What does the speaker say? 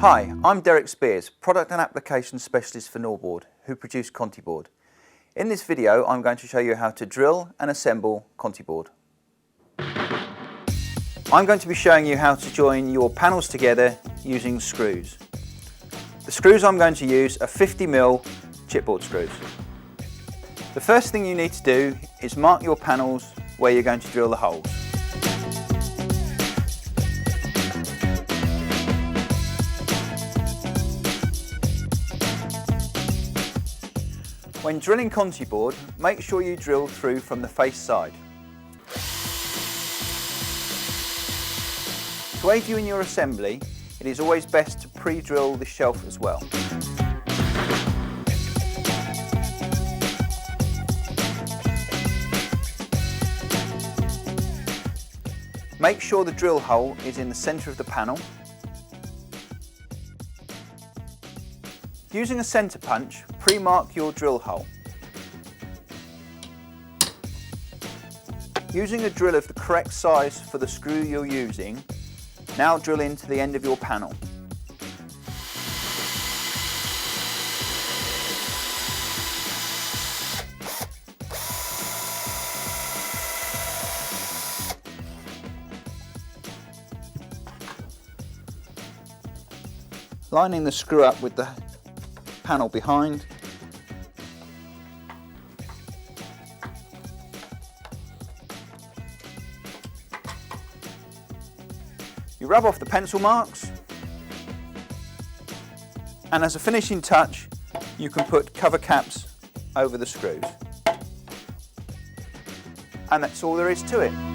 Hi, I'm Derek Spears, Product and Application Specialist for Board, who produce Conti Board. In this video, I'm going to show you how to drill and assemble Conti Board. I'm going to be showing you how to join your panels together using screws. The screws I'm going to use are 50mm chipboard screws. The first thing you need to do is mark your panels where you're going to drill the holes. When drilling Conti Board, make sure you drill through from the face side. To aid you in your assembly, it is always best to pre-drill the shelf as well. Make sure the drill hole is in the centre of the panel. Using a centre punch, pre-mark your drill hole. Using a drill of the correct size for the screw you're using, now drill into the end of your panel. Lining the screw up with the panel behind. You rub off the pencil marks, and as a finishing touch you can put cover caps over the screws. And that's all there is to it.